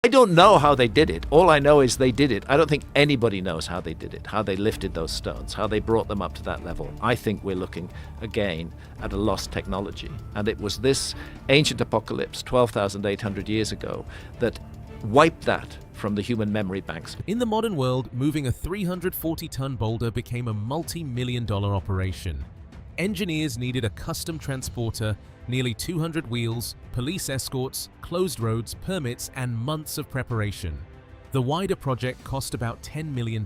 I don't know how they did it. All I know is they did it. I don't think anybody knows how they did it, how they lifted those stones, how they brought them up to that level. I think we're looking, again, at a lost technology. And it was this ancient apocalypse 12,800 years ago that wiped that from the human memory banks. In the modern world, moving a 340-ton boulder became a multi-million-dollar operation. Engineers needed a custom transporter, nearly 200 wheels, police escorts, closed roads, permits, and months of preparation. The wider project cost about $10 million.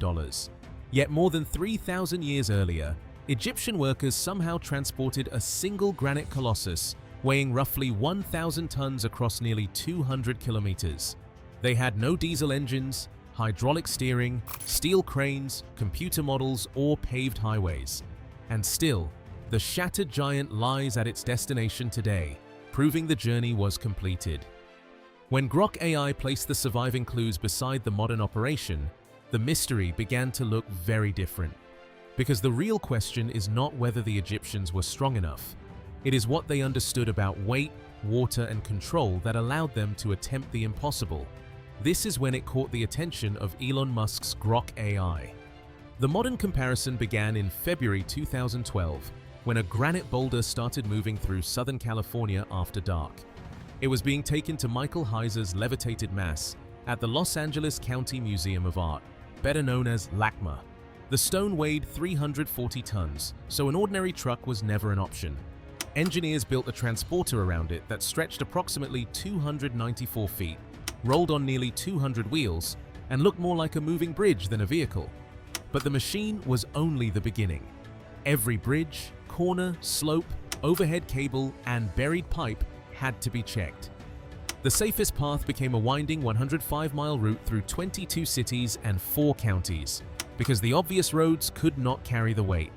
Yet more than 3,000 years earlier, Egyptian workers somehow transported a single granite colossus weighing roughly 1,000 tons across nearly 200 kilometers. They had no diesel engines, hydraulic steering, steel cranes, computer models, or paved highways. And still, the shattered giant lies at its destination today, proving the journey was completed. When Grok AI placed the surviving clues beside the modern operation, the mystery began to look very different. Because the real question is not whether the Egyptians were strong enough. It is what they understood about weight, water, and control that allowed them to attempt the impossible. This is when it caught the attention of Elon Musk's Grok AI. The modern comparison began in February 2012, when a granite boulder started moving through Southern California after dark. It was being taken to Michael Heiser's levitated mass at the Los Angeles County Museum of Art, better known as LACMA. The stone weighed 340 tons, so an ordinary truck was never an option. Engineers built a transporter around it that stretched approximately 294 feet, rolled on nearly 200 wheels, and looked more like a moving bridge than a vehicle. But the machine was only the beginning. Every bridge, corner, slope, overhead cable, and buried pipe had to be checked. The safest path became a winding 105-mile route through 22 cities and 4 counties, because the obvious roads could not carry the weight.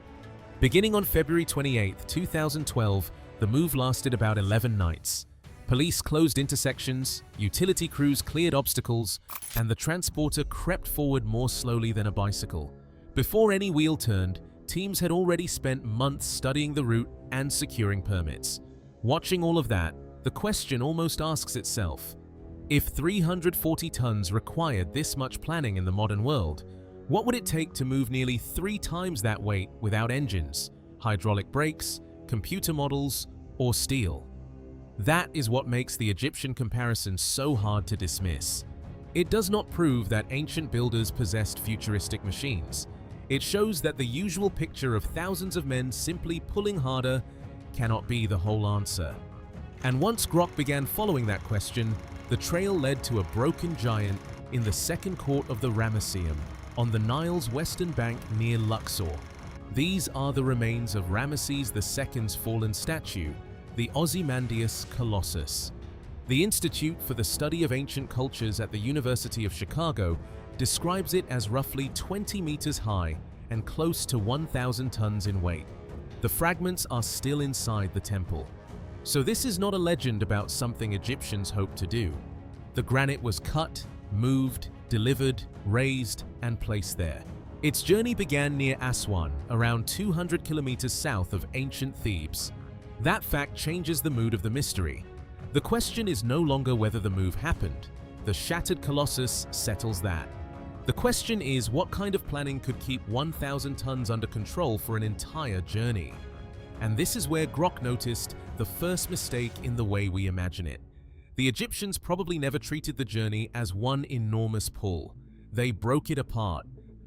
Beginning on February 28, 2012, the move lasted about 11 nights. Police closed intersections, utility crews cleared obstacles, and the transporter crept forward more slowly than a bicycle. Before any wheel turned, teams had already spent months studying the route and securing permits. Watching all of that, the question almost asks itself, if 340 tons required this much planning in the modern world, what would it take to move nearly 3 times that weight without engines, hydraulic brakes, computer models, or steel? That is what makes the Egyptian comparison so hard to dismiss. It does not prove that ancient builders possessed futuristic machines. It shows that the usual picture of thousands of men simply pulling harder cannot be the whole answer. And once Grok began following that question, the trail led to a broken giant in the second court of the Ramesseum, on the Nile's western bank near Luxor. These are the remains of Ramesses II's fallen statue, the Ozymandias Colossus. The Institute for the Study of Ancient Cultures at the University of Chicago describes it as roughly 20 meters high and close to 1,000 tons in weight. The fragments are still inside the temple. So this is not a legend about something Egyptians hoped to do. The granite was cut, moved, delivered, raised, and placed there. Its journey began near Aswan, around 200 kilometers south of ancient Thebes. That fact changes the mood of the mystery. The question is no longer whether the move happened. The shattered colossus settles that. The question is what kind of planning could keep 1,000 tons under control for an entire journey? And this is where Grok noticed the first mistake in the way we imagine it. The Egyptians probably never treated the journey as one enormous pull. They broke it apart.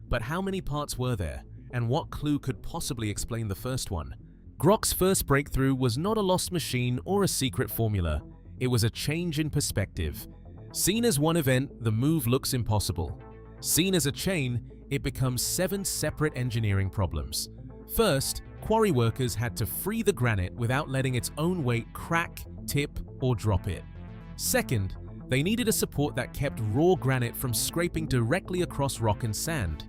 But how many parts were there? And what clue could possibly explain the first one? Grok's first breakthrough was not a lost machine or a secret formula. It was a change in perspective. Seen as one event, the move looks impossible. Seen as a chain, it becomes 7 separate engineering problems. First, quarry workers had to free the granite without letting its own weight crack, tip, or drop it. Second, they needed a support that kept raw granite from scraping directly across rock and sand.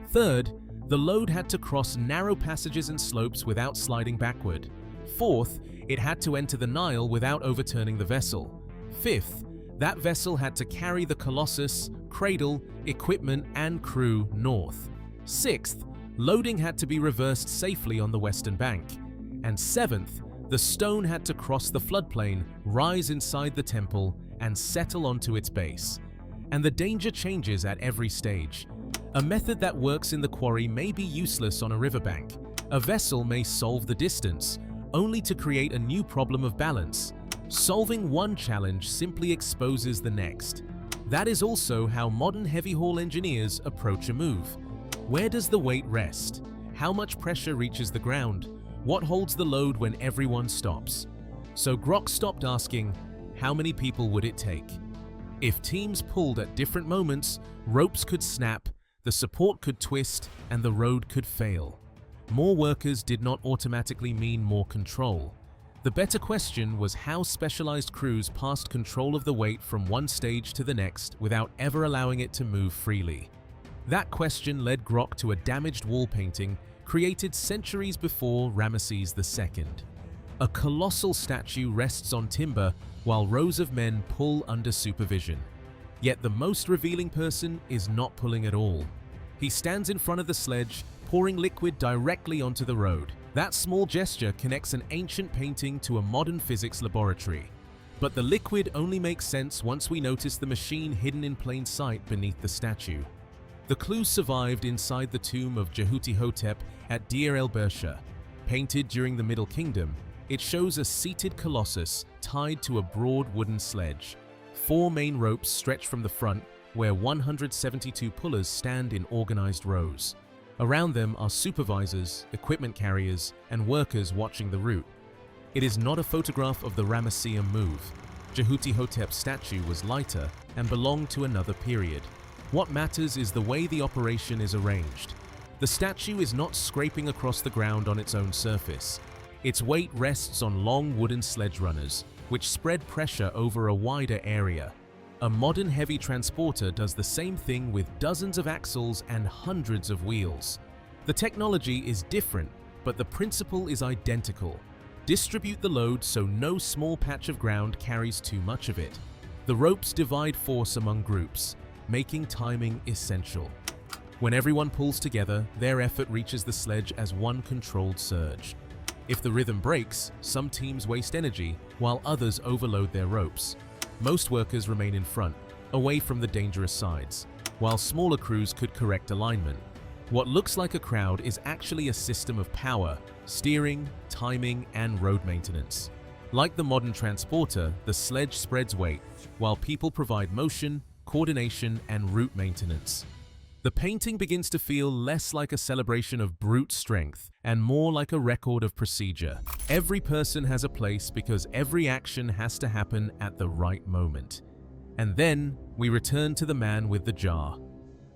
Third, the load had to cross narrow passages and slopes without sliding backward. Fourth, it had to enter the Nile without overturning the vessel. Fifth, that vessel had to carry the colossus, cradle, equipment, and crew north. Sixth, loading had to be reversed safely on the western bank. And seventh, the stone had to cross the floodplain, rise inside the temple, and settle onto its base. and the danger changes at every stage. A method that works in the quarry may be useless on a riverbank. A vessel may solve the distance, only to create a new problem of balance. Solving one challenge simply exposes the next. That is also how modern heavy-haul engineers approach a move. Where does the weight rest? How much pressure reaches the ground? What holds the load when everyone stops? So Grok stopped asking, how many people would it take? If teams pulled at different moments, ropes could snap, the support could twist, and the road could fail. More workers did not automatically mean more control. The better question was how specialized crews passed control of the weight from one stage to the next without ever allowing it to move freely. That question led Grok to a damaged wall painting created centuries before Ramesses II. A colossal statue rests on timber while rows of men pull under supervision. Yet the most revealing person is not pulling at all. He stands in front of the sledge, pouring liquid directly onto the road. That small gesture connects an ancient painting to a modern physics laboratory. But the liquid only makes sense once we notice the machine hidden in plain sight beneath the statue. The clue survived inside the tomb of Jehuti-Hotep at Deir el-Bersha. Painted during the Middle Kingdom, it shows a seated colossus tied to a broad wooden sledge. 4 main ropes stretch from the front, where 172 pullers stand in organized rows. Around them are supervisors, equipment carriers, and workers watching the route. It is not a photograph of the Ramesseum move. Jehuti-Hotep's statue was lighter and belonged to another period. What matters is the way the operation is arranged. The statue is not scraping across the ground on its own surface. Its weight rests on long wooden sledge runners, which spread pressure over a wider area. A modern heavy transporter does the same thing with dozens of axles and hundreds of wheels. The technology is different, but the principle is identical. Distribute the load so no small patch of ground carries too much of it. The ropes divide force among groups, making timing essential. When everyone pulls together, their effort reaches the sledge as one controlled surge. If the rhythm breaks, some teams waste energy, while others overload their ropes. Most workers remain in front, away from the dangerous sides, while smaller crews could correct alignment. What looks like a crowd is actually a system of power, steering, timing, and road maintenance. Like the modern transporter, the sledge spreads weight, while people provide motion, coordination, and route maintenance. The painting begins to feel less like a celebration of brute strength and more like a record of procedure. Every person has a place because every action has to happen at the right moment. And then we return to the man with the jar.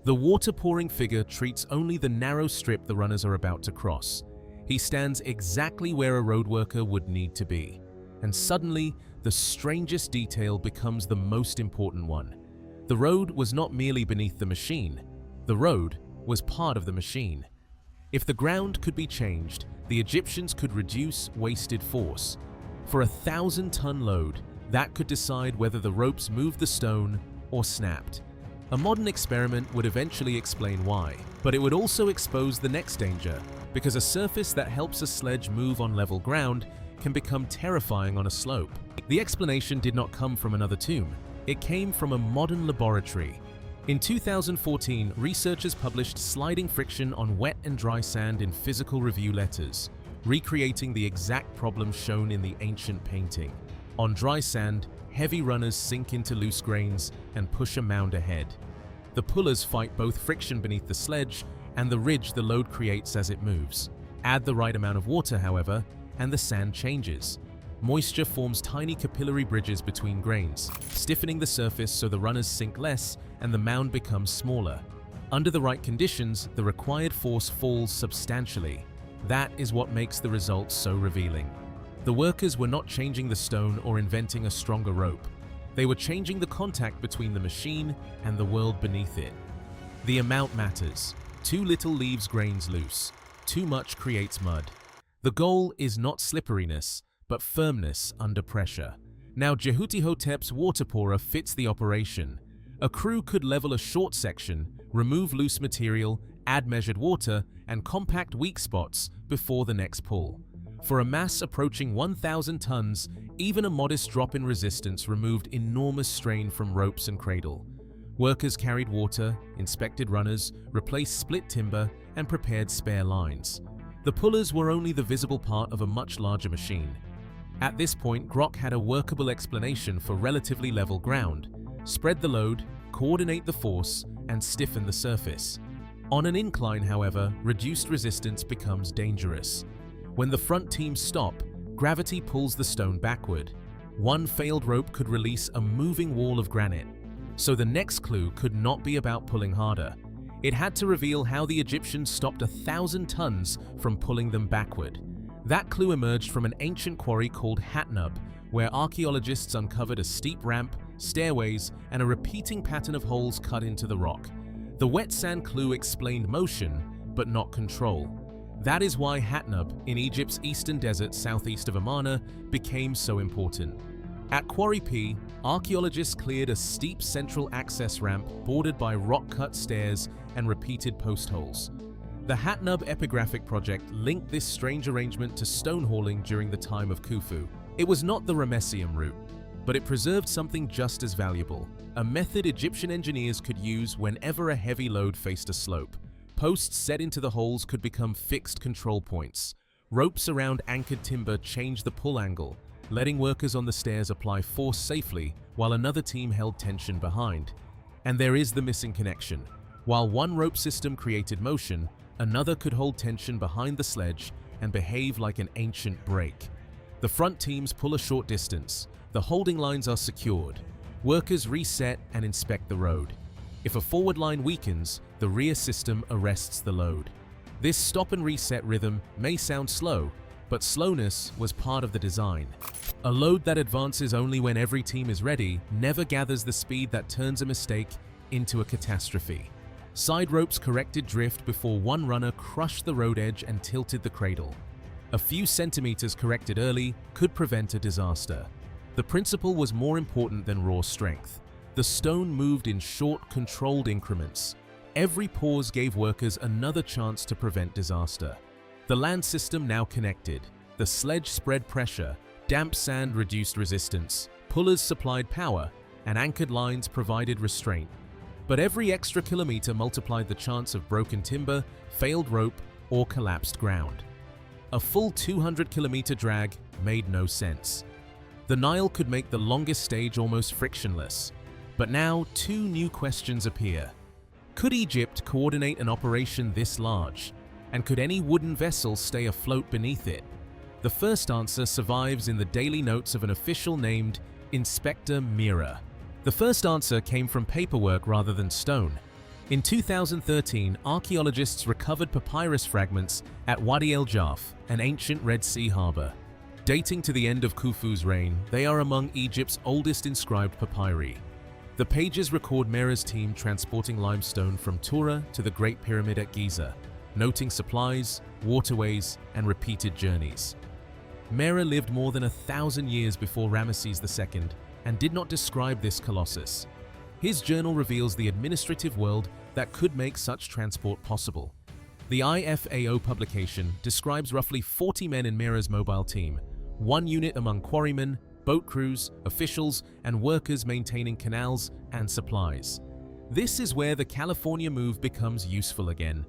The water-pouring figure treats only the narrow strip the runners are about to cross. He stands exactly where a road worker would need to be. And suddenly, the strangest detail becomes the most important one. The road was not merely beneath the machine. The road was part of the machine. If the ground could be changed, the Egyptians could reduce wasted force. For a 1,000-ton load, that could decide whether the ropes moved the stone or snapped. A modern experiment would eventually explain why, but it would also expose the next danger, because a surface that helps a sledge move on level ground can become terrifying on a slope. The explanation did not come from another tomb. It came from a modern laboratory. In 2014, researchers published sliding friction on wet and dry sand in physical review letters, recreating the exact problem shown in the ancient painting. On dry sand, heavy runners sink into loose grains and push a mound ahead. The pullers fight both friction beneath the sledge and the ridge the load creates as it moves. Add the right amount of water, however, and the sand changes. Moisture forms tiny capillary bridges between grains, stiffening the surface so the runners sink less and the mound becomes smaller. Under the right conditions, the required force falls substantially. That is what makes the results so revealing. The workers were not changing the stone or inventing a stronger rope. They were changing the contact between the machine and the world beneath it. The amount matters. Too little leaves grains loose. Too much creates mud. The goal is not slipperiness, but firmness under pressure. Now Jehuti-Hotep's water pourer fits the operation. A crew could level a short section, remove loose material, add measured water, and compact weak spots before the next pull. For a mass approaching 1,000 tons, even a modest drop in resistance removed enormous strain from ropes and cradle. Workers carried water, inspected runners, replaced split timber, and prepared spare lines. The pullers were only the visible part of a much larger machine. At this point, Grok had a workable explanation for relatively level ground: spread the load, coordinate the force, and stiffen the surface. On an incline, however, reduced resistance becomes dangerous. When the front teams stop, gravity pulls the stone backward. One failed rope could release a moving wall of granite. So the next clue could not be about pulling harder. It had to reveal how the Egyptians stopped 1,000 tons from pulling them backward. That clue emerged from an ancient quarry called Hatnub, where archaeologists uncovered a steep ramp, stairways, and a repeating pattern of holes cut into the rock. The wet sand clue explained motion, but not control. That is why Hatnub, in Egypt's eastern desert southeast of Amarna, became so important. At Quarry P, archaeologists cleared a steep central access ramp bordered by rock-cut stairs and repeated post holes. The Hatnub epigraphic project linked this strange arrangement to stone hauling during the time of Khufu. It was not the Ramesseum route, but it preserved something just as valuable, a method Egyptian engineers could use whenever a heavy load faced a slope. Posts set into the holes could become fixed control points. Ropes around anchored timber changed the pull angle, letting workers on the stairs apply force safely while another team held tension behind. And there is the missing connection. While one rope system created motion, another could hold tension behind the sledge and behave like an ancient brake. The front teams pull a short distance. The holding lines are secured. Workers reset and inspect the road. If a forward line weakens, the rear system arrests the load. This stop and reset rhythm may sound slow, but slowness was part of the design. A load that advances only when every team is ready never gathers the speed that turns a mistake into a catastrophe. Side ropes corrected drift before one runner crushed the road edge and tilted the cradle. A few centimeters corrected early could prevent a disaster. The principle was more important than raw strength. The stone moved in short, controlled increments. Every pause gave workers another chance to prevent disaster. The land system now connected. The sledge spread pressure, damp sand reduced resistance, pullers supplied power, and anchored lines provided restraint. But every extra kilometer multiplied the chance of broken timber, failed rope, or collapsed ground. A full 200-kilometer drag made no sense. The Nile could make the longest stage almost frictionless. But now, two new questions appear. Could Egypt coordinate an operation this large? And could any wooden vessel stay afloat beneath it? The first answer survives in the daily notes of an official named Inspector Mira. The first answer came from paperwork rather than stone. In 2013, archaeologists recovered papyrus fragments at Wadi El Jaf, an ancient Red Sea harbor. Dating to the end of Khufu's reign, they are among Egypt's oldest inscribed papyri. The pages record Mera's team transporting limestone from Tura to the Great Pyramid at Giza, noting supplies, waterways, and repeated journeys. Mera lived more than 1,000 years before Ramesses II and did not describe this colossus. His journal reveals the administrative world that could make such transport possible. The IFAO publication describes roughly 40 men in Mera's mobile team, one unit among quarrymen, boat crews, officials, and workers maintaining canals and supplies. This is where the California move becomes useful again.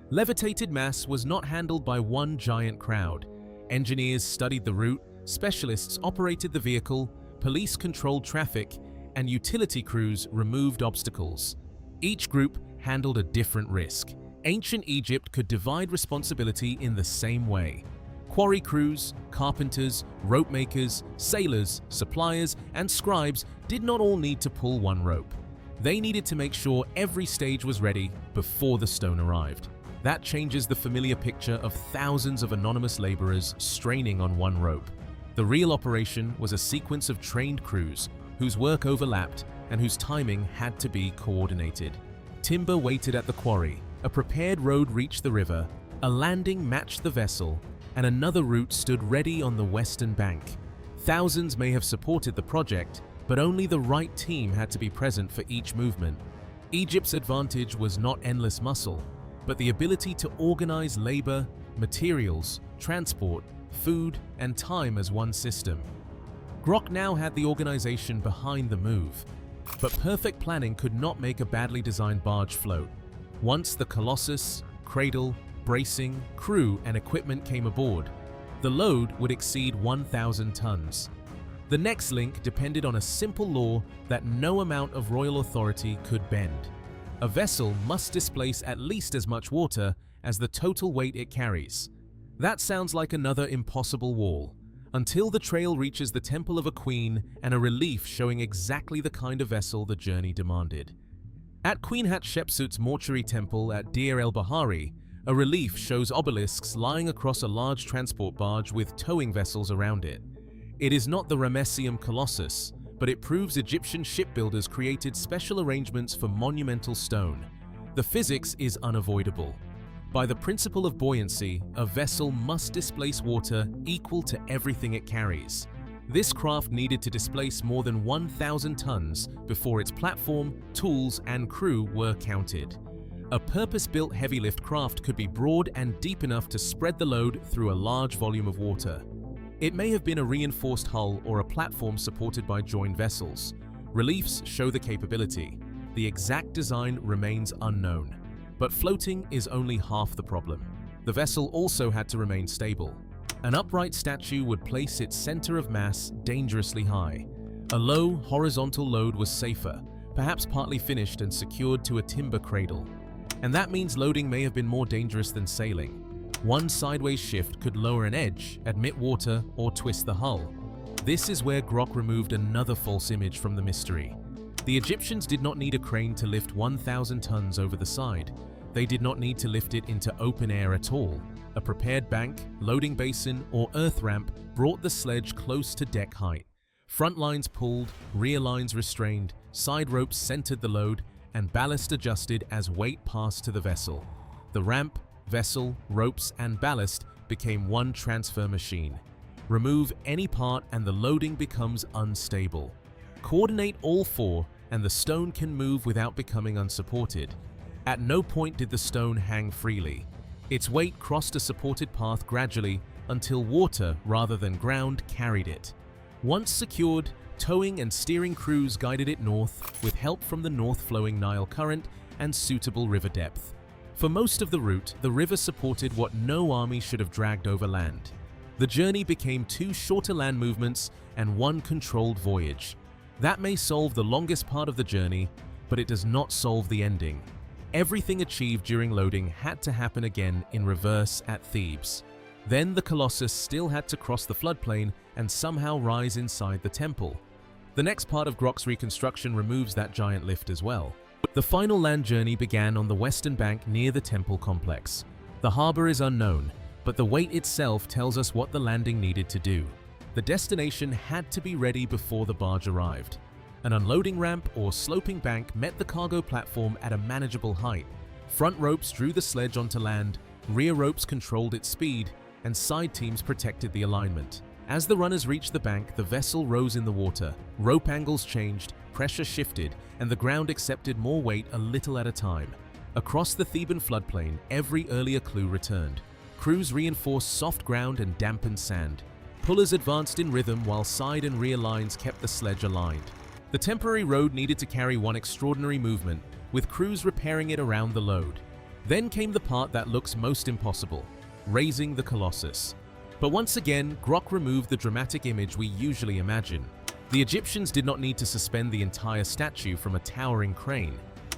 Levitated mass was not handled by one giant crowd. Engineers studied the route, specialists operated the vehicle, police controlled traffic, and utility crews removed obstacles. Each group handled a different risk. Ancient Egypt could divide responsibility in the same way. Quarry crews, carpenters, rope makers, sailors, suppliers, and scribes did not all need to pull one rope. They needed to make sure every stage was ready before the stone arrived. That changes the familiar picture of thousands of anonymous laborers straining on one rope. The real operation was a sequence of trained crews whose work overlapped and whose timing had to be coordinated. Timber waited at the quarry, a prepared road reached the river, a landing matched the vessel, and another route stood ready on the western bank. Thousands may have supported the project, but only the right team had to be present for each movement. Egypt's advantage was not endless muscle, but the ability to organize labor, materials, transport, food, and time as one system. Grok now had the organization behind the move. But perfect planning could not make a badly designed barge float. Once the Colossus, cradle, bracing, crew, and equipment came aboard, the load would exceed 1,000 tons. The next link depended on a simple law that no amount of royal authority could bend. A vessel must displace at least as much water as the total weight it carries. That sounds like another impossible wall, until the trail reaches the Temple of a Queen and a relief showing exactly the kind of vessel the journey demanded. At Queen Hatshepsut's mortuary temple at Deir el-Bahari, a relief shows obelisks lying across a large transport barge with towing vessels around it. It is not the Ramesseum Colossus, but it proves Egyptian shipbuilders created special arrangements for monumental stone. The physics is unavoidable. By the principle of buoyancy, a vessel must displace water equal to everything it carries. This craft needed to displace more than 1,000 tons before its platform, tools, and crew were counted. A purpose-built heavy-lift craft could be broad and deep enough to spread the load through a large volume of water. It may have been a reinforced hull or a platform supported by joined vessels. Reliefs show the capability. The exact design remains unknown. But floating is only half the problem. The vessel also had to remain stable. An upright statue would place its center of mass dangerously high. A low, horizontal load was safer, perhaps partly finished and secured to a timber cradle. And that means loading may have been more dangerous than sailing. One sideways shift could lower an edge, admit water, or twist the hull. This is where Grok removed another false image from the mystery. The Egyptians did not need a crane to lift 1,000 tons over the side. They did not need to lift it into open air at all. A prepared bank, loading basin, or earth ramp brought the sledge close to deck height. Front lines pulled, rear lines restrained, side ropes centered the load, and ballast adjusted as weight passed to the vessel. The ramp, vessel, ropes, and ballast became one transfer machine. Remove any part and the loading becomes unstable. Coordinate all four and the stone can move without becoming unsupported. At no point did the stone hang freely. Its weight crossed a supported path gradually until water rather than ground carried it. Once secured, towing and steering crews guided it north with help from the north-flowing Nile current and suitable river depth. For most of the route, the river supported what no army should have dragged over land. The journey became 2 shorter land movements and 1 controlled voyage. That may solve the longest part of the journey, but it does not solve the ending. Everything achieved during loading had to happen again in reverse at Thebes. Then the Colossus still had to cross the floodplain and somehow rise inside the temple. The next part of Grok's reconstruction removes that giant lift as well. The final land journey began on the western bank near the temple complex. The harbor is unknown, but the weight itself tells us what the landing needed to do. The destination had to be ready before the barge arrived. An unloading ramp or sloping bank met the cargo platform at a manageable height. Front ropes drew the sledge onto land, rear ropes controlled its speed, and side teams protected the alignment. As the runners reached the bank, the vessel rose in the water. Rope angles changed, pressure shifted, and the ground accepted more weight a little at a time. Across the Theban floodplain, every earlier clue returned. Crews reinforced soft ground and dampened sand. Pullers advanced in rhythm while side and rear lines kept the sledge aligned. The temporary road needed to carry one extraordinary movement, with crews repairing it around the load. Then came the part that looks most impossible, raising the Colossus. But once again, Grok removed the dramatic image we usually imagine. The Egyptians did not need to suspend the entire statue from a towering crane.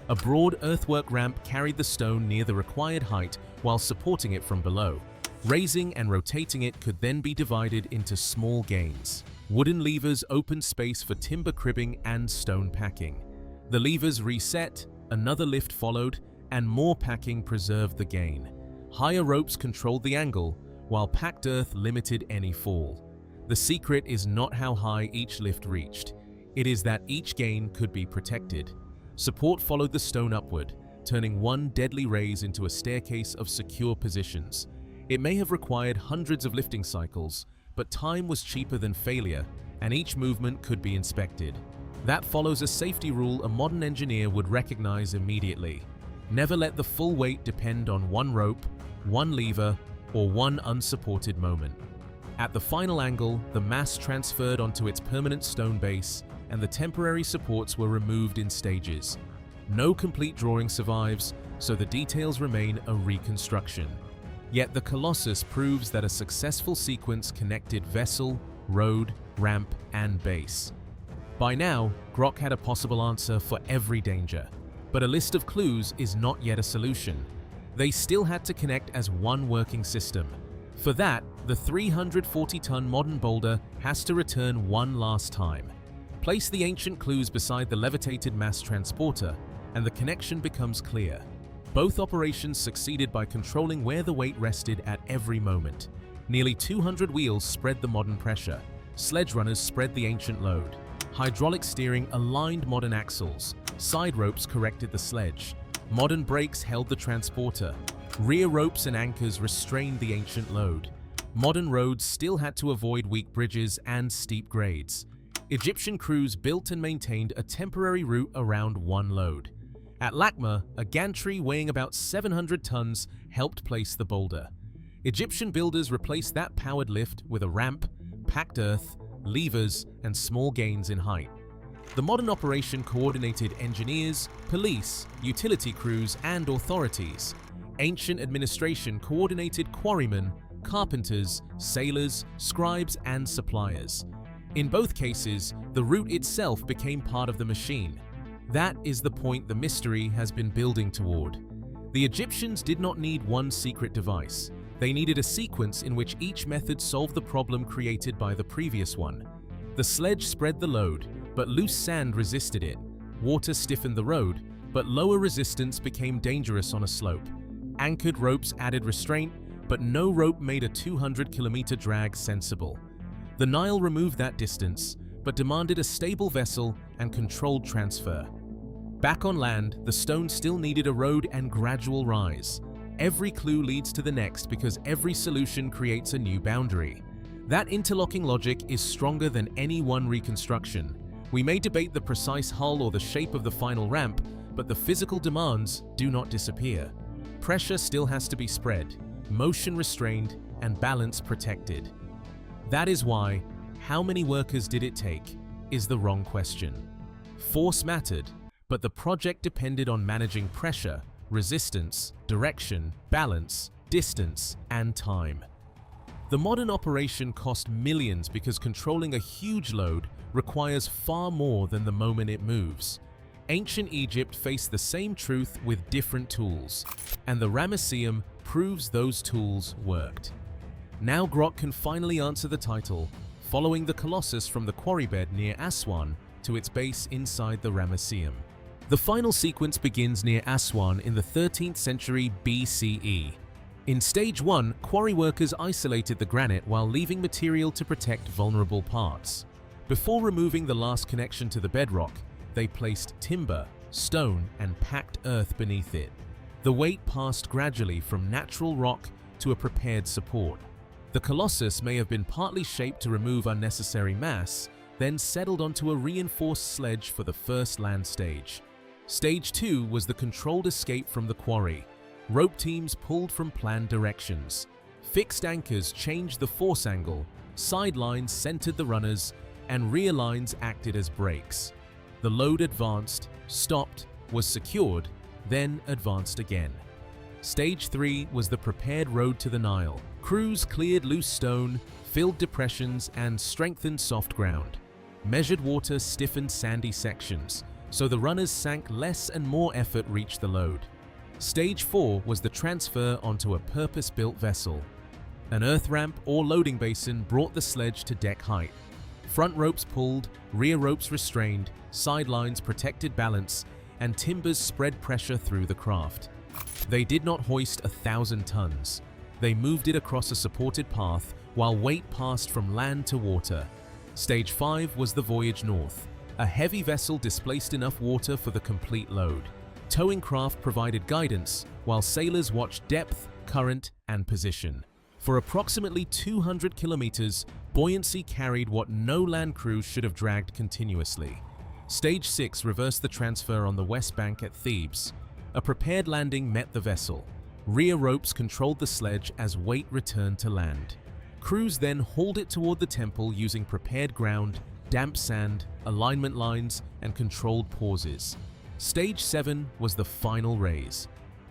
A broad earthwork ramp carried the stone near the required height while supporting it from below. Raising and rotating it could then be divided into small gains. Wooden levers opened space for timber cribbing and stone packing. The levers reset, another lift followed, and more packing preserved the gain. Higher ropes controlled the angle, while packed earth limited any fall. The secret is not how high each lift reached. It is that each gain could be protected. Support followed the stone upward, turning one deadly raise into a staircase of secure positions. It may have required hundreds of lifting cycles, but time was cheaper than failure, and each movement could be inspected. That follows a safety rule a modern engineer would recognize immediately. Never let the full weight depend on one rope, one lever, or one unsupported moment. At the final angle, the mass transferred onto its permanent stone base, and the temporary supports were removed in stages. No complete drawing survives, so the details remain a reconstruction. Yet the Colossus proves that a successful sequence connected vessel, road, ramp, and base. By now, Grok had a possible answer for every danger, but a list of clues is not yet a solution. They still had to connect as one working system. For that, the 340-ton modern boulder has to return one last time. Place the ancient clues beside the levitated mass transporter, and the connection becomes clear. Both operations succeeded by controlling where the weight rested at every moment. Nearly 200 wheels spread the modern pressure. Sledge runners spread the ancient load. Hydraulic steering aligned modern axles. Side ropes corrected the sledge. Modern brakes held the transporter. Rear ropes and anchors restrained the ancient load. Modern roads still had to avoid weak bridges and steep grades. Egyptian crews built and maintained a temporary route around one load. At Lakma, a gantry weighing about 700 tons helped place the boulder. Egyptian builders replaced that powered lift with a ramp, packed earth, levers, and small gains in height. The modern operation coordinated engineers, police, utility crews, and authorities. Ancient administration coordinated quarrymen, carpenters, sailors, scribes, and suppliers. In both cases, the route itself became part of the machine. That is the point the mystery has been building toward. The Egyptians did not need one secret device. They needed a sequence in which each method solved the problem created by the previous one. The sledge spread the load, but loose sand resisted it. Water stiffened the road, but lower resistance became dangerous on a slope. Anchored ropes added restraint, but no rope made a 200-kilometer drag sensible. The Nile removed that distance, but demanded a stable vessel and controlled transfer. Back on land, the stone still needed a road and gradual rise. Every clue leads to the next because every solution creates a new boundary. That interlocking logic is stronger than any one reconstruction. We may debate the precise hull or the shape of the final ramp, but the physical demands do not disappear. Pressure still has to be spread, motion restrained, and balance protected. That is why, how many workers did it take, is the wrong question. Force mattered, but the project depended on managing pressure, resistance, direction, balance, distance, and time. The modern operation cost millions because controlling a huge load requires far more than the moment it moves. Ancient Egypt faced the same truth with different tools, and the Ramesseum proves those tools worked. Now Grok can finally answer the title, following the Colossus from the quarry bed near Aswan to its base inside the Ramesseum. The final sequence begins near Aswan in the 13th century BCE. In Stage 1, quarry workers isolated the granite while leaving material to protect vulnerable parts. Before removing the last connection to the bedrock, they placed timber, stone, and packed earth beneath it. The weight passed gradually from natural rock to a prepared support. The Colossus may have been partly shaped to remove unnecessary mass, then settled onto a reinforced sledge for the first land stage. Stage 2 was the controlled escape from the quarry. Rope teams pulled from planned directions. Fixed anchors changed the force angle, side lines centered the runners, and rear lines acted as brakes. The load advanced, stopped, was secured, then advanced again. Stage 3 was the prepared road to the Nile. Crews cleared loose stone, filled depressions, and strengthened soft ground. Measured water stiffened sandy sections, so the runners sank less and more effort reached the load. Stage 4 was the transfer onto a purpose-built vessel. An earth ramp or loading basin brought the sledge to deck height. Front ropes pulled, rear ropes restrained, sidelines protected balance, and timbers spread pressure through the craft. They did not hoist 1,000 tons. They moved it across a supported path while weight passed from land to water. Stage 5 was the voyage north. A heavy vessel displaced enough water for the complete load. Towing craft provided guidance, while sailors watched depth, current, and position. For approximately 200 kilometers, buoyancy carried what no land crew should have dragged continuously. Stage 6 reversed the transfer on the west bank at Thebes. A prepared landing met the vessel. Rear ropes controlled the sledge as weight returned to land. Crews then hauled it toward the temple using prepared ground, damp sand, alignment lines, and controlled pauses. Stage 7 was the final raise.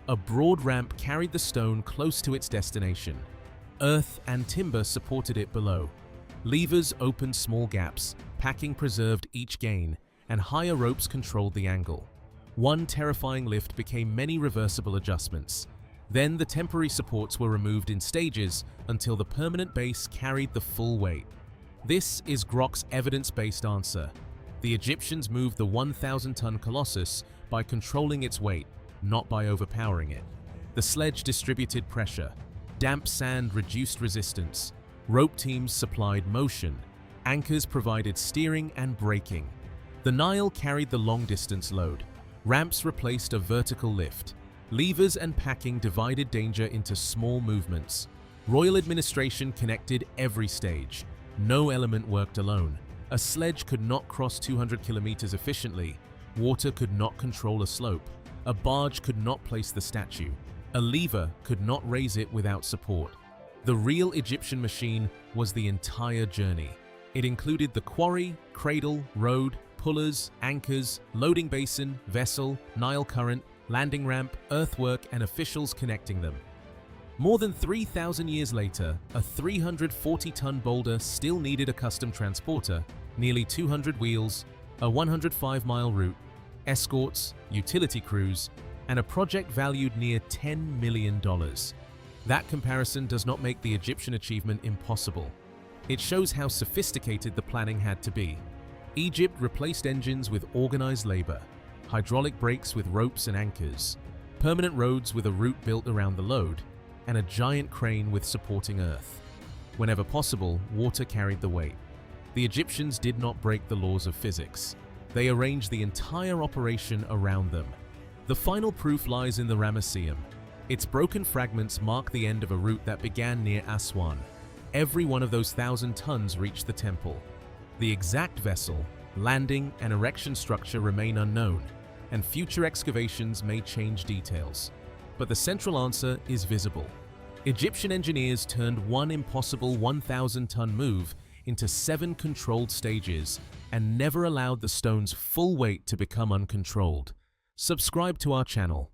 A broad ramp carried the stone close to its destination. Earth and timber supported it below. Levers opened small gaps, packing preserved each gain, and higher ropes controlled the angle. One terrifying lift became many reversible adjustments. Then the temporary supports were removed in stages until the permanent base carried the full weight. This is Grok's evidence-based answer. The Egyptians moved the 1,000-ton Colossus by controlling its weight, not by overpowering it. The sledge distributed pressure. Damp sand reduced resistance. Rope teams supplied motion. Anchors provided steering and braking. The Nile carried the long-distance load. Ramps replaced a vertical lift. Levers and packing divided danger into small movements. Royal administration connected every stage. No element worked alone. A sledge could not cross 200 kilometers efficiently. Water could not control a slope. A barge could not place the statue. A lever could not raise it without support. The real Egyptian machine was the entire journey. It included the quarry, cradle, road, pullers, anchors, loading basin, vessel, Nile current, landing ramp, earthwork, and officials connecting them. More than 3,000 years later, a 340-ton boulder still needed a custom transporter, nearly 200 wheels, a 105-mile route, escorts, utility crews, and a project valued near $10 million. That comparison does not make the Egyptian achievement impossible. It shows how sophisticated the planning had to be. Egypt replaced engines with organized labor, hydraulic brakes with ropes and anchors, permanent roads with a route built around the load, and a giant crane with supporting earth. Whenever possible, water carried the weight. The Egyptians did not break the laws of physics. They arranged the entire operation around them. The final proof lies in the Ramesseum. Its broken fragments mark the end of a route that began near Aswan. Every one of those 1,000 tons reached the temple. The exact vessel, landing, and erection structure remain unknown, and future excavations may change details. But the central answer is visible. Egyptian engineers turned one impossible 1,000-ton move into 7 controlled stages and never allowed the stone's full weight to become uncontrolled. Subscribe to our channel.